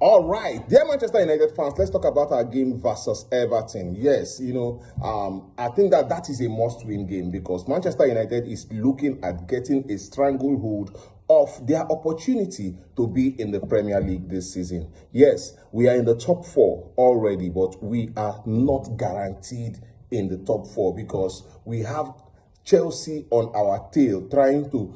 All right, dear Manchester United fans, let's talk about our game versus Everton. Yes, I think that is a must-win game because Manchester United is looking at getting a stranglehold of their opportunity to be in the Premier League this season. Yes, we are in the top four already, but we are not guaranteed in the top four because we have Chelsea on our tail, trying to,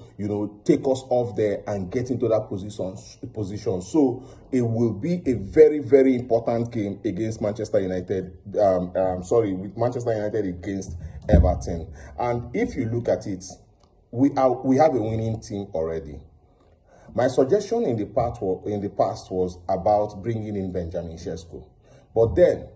take us off there and get into that position. So it will be a very, very important game against Manchester United. With Manchester United against Everton. And if you look at it, we have a winning team already. My suggestion in the past was about bringing in Benjamin Sesko, but then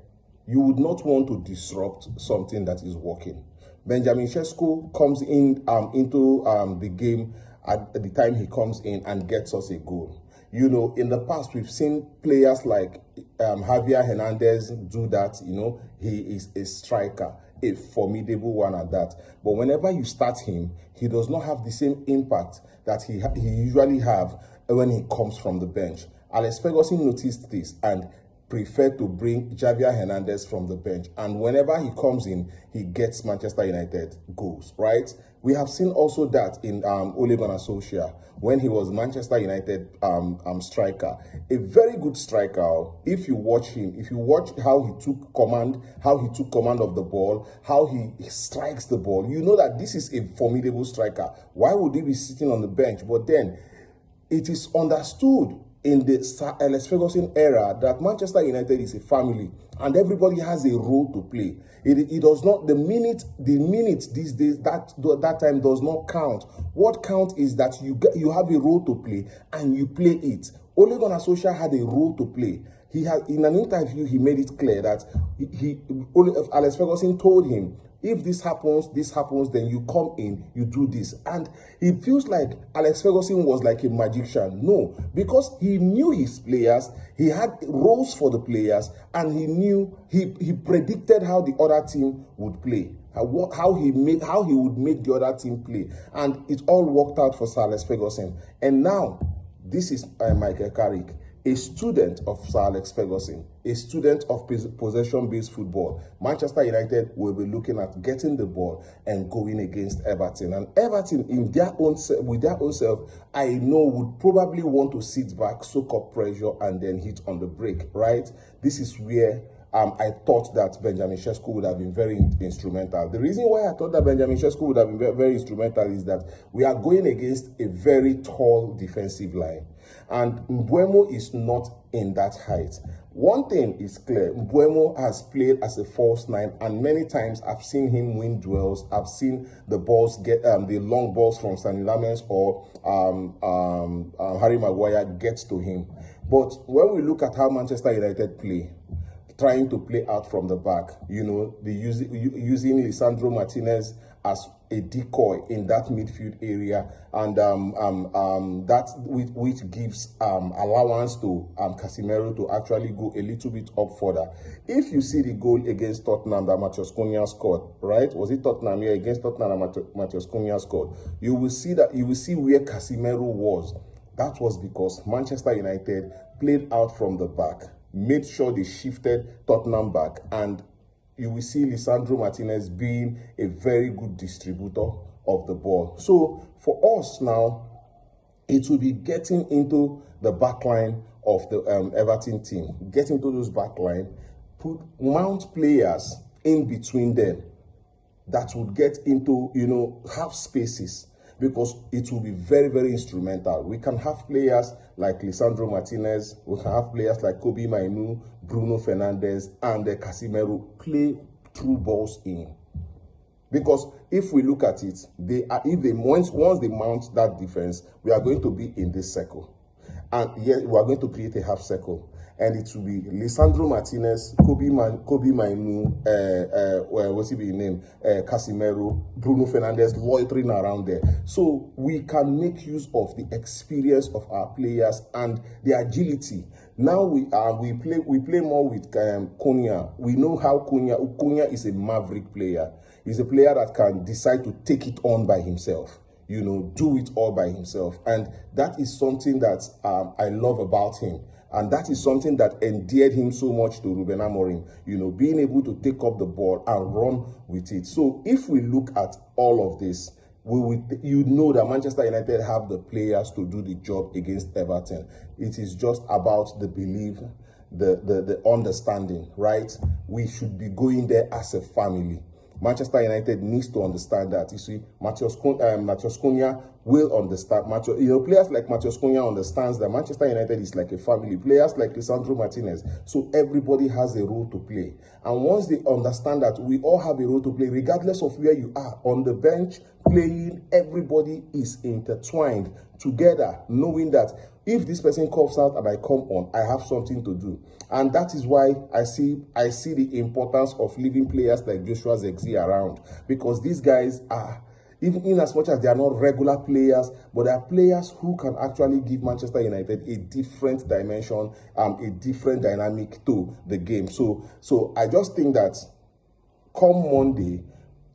you would not want to disrupt something that is working. Benjamin Sesko comes in into the game at the time he comes in and gets us a goal. In the past, we've seen players like Javier Hernandez do that. He is a striker, a formidable one at that. But whenever you start him, he does not have the same impact that he usually have when he comes from the bench. Alex Ferguson noticed this and prefer to bring Javier Hernandez from the bench. And whenever he comes in, he gets Manchester United goals, right? We have seen also that in Ole Gunnar Solskjaer, when he was Manchester United striker. A very good striker. If you watch him, if you watch how he took command of the ball, how he strikes the ball, you know that this is a formidable striker. Why would he be sitting on the bench? But then, it is understood in the Sir Alex Ferguson era that Manchester United is a family and everybody has a role to play. It does not, the minute these days, that time does not count. What counts is that you have a role to play and you play it. Ole Gunnar Solskjaer had a role to play. He had, in an interview, he made it clear that Alex Ferguson told him, if this happens, then you come in, you do this. And it feels like Alex Ferguson was like a magician. No, because he knew his players, he had roles for the players, and he predicted how the other team would play, how he would make the other team play. And it all worked out for Sir Alex Ferguson. And now, this is Michael Carrick, a student of Sir Alex Ferguson, a student of possession-based football. Manchester United will be looking at getting the ball and going against Everton. And Everton, with their own self, I know would probably want to sit back, soak up pressure, and then hit on the brake, right? This is where I thought that Benjamin Sesko would have been very instrumental. The reason why I thought that Benjamin Sesko would have been very instrumental is that we are going against a very tall defensive line. And Mbeumo is not in that height. One thing is clear, Mbeumo has played as a false nine, and many times I've seen him win duels. I've seen the balls get the long balls from Sani Lamens or Harry Maguire gets to him. But when we look at how Manchester United play, trying to play out from the back, using Lisandro Martinez as a decoy in that midfield area, and which gives allowance to Casemiro to actually go a little bit up further. If you see the goal against Tottenham that Matheus Cunha scored, right? Was it Tottenham? Yeah, against Tottenham that Matheus Cunha scored. You will see where Casemiro was. That was because Manchester United played out from the back, made sure they shifted Tottenham back, and you will see Lisandro Martinez being a very good distributor of the ball. So for us now, it will be getting into the back line of the Everton team, get into those back line, mount players in between them that would get into, half spaces, because it will be very, very instrumental. We can have players like Lisandro Martinez, we can have players like Kobe Mainu, Bruno Fernandes, and Casemiro play through balls in. Because if we look at it, once they mount that defense, we are going to be in this circle. And yet we are going to create a half circle. And it will be Lisandro Martinez, Kobe Mainu, what's his name? Casemiro, Bruno Fernandes loitering around there. So we can make use of the experience of our players and the agility. Now we play more with Cunha. We know how Cunha is a maverick player. He's a player that can decide to take it on by himself. do it all by himself. And that is something that I love about him. And that is something that endeared him so much to Ruben Amorim, being able to take up the ball and run with it. So if we look at all of this, that Manchester United have the players to do the job against Everton. It is just about the belief, the understanding, right? We should be going there as a family. Manchester United needs to understand that. You see, Matheus Cunha will understand. Players like Matheus Cunha understands that Manchester United is like a family. Players like Lisandro Martinez. So everybody has a role to play. And once they understand that we all have a role to play, regardless of where you are, on the bench, playing, everybody is intertwined together, knowing that if this person coughs out and I come on, I have something to do. And that is why I see the importance of leaving players like Joshua Zirkzee around, because these guys are, even in as much as they are not regular players, but they are players who can actually give Manchester United a different dimension, a different dynamic to the game. So I just think that come Monday,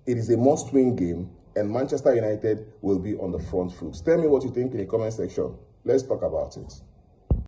it is a must-win game, and Manchester United will be on the front foot. Tell me what you think in the comment section. Let's talk about it.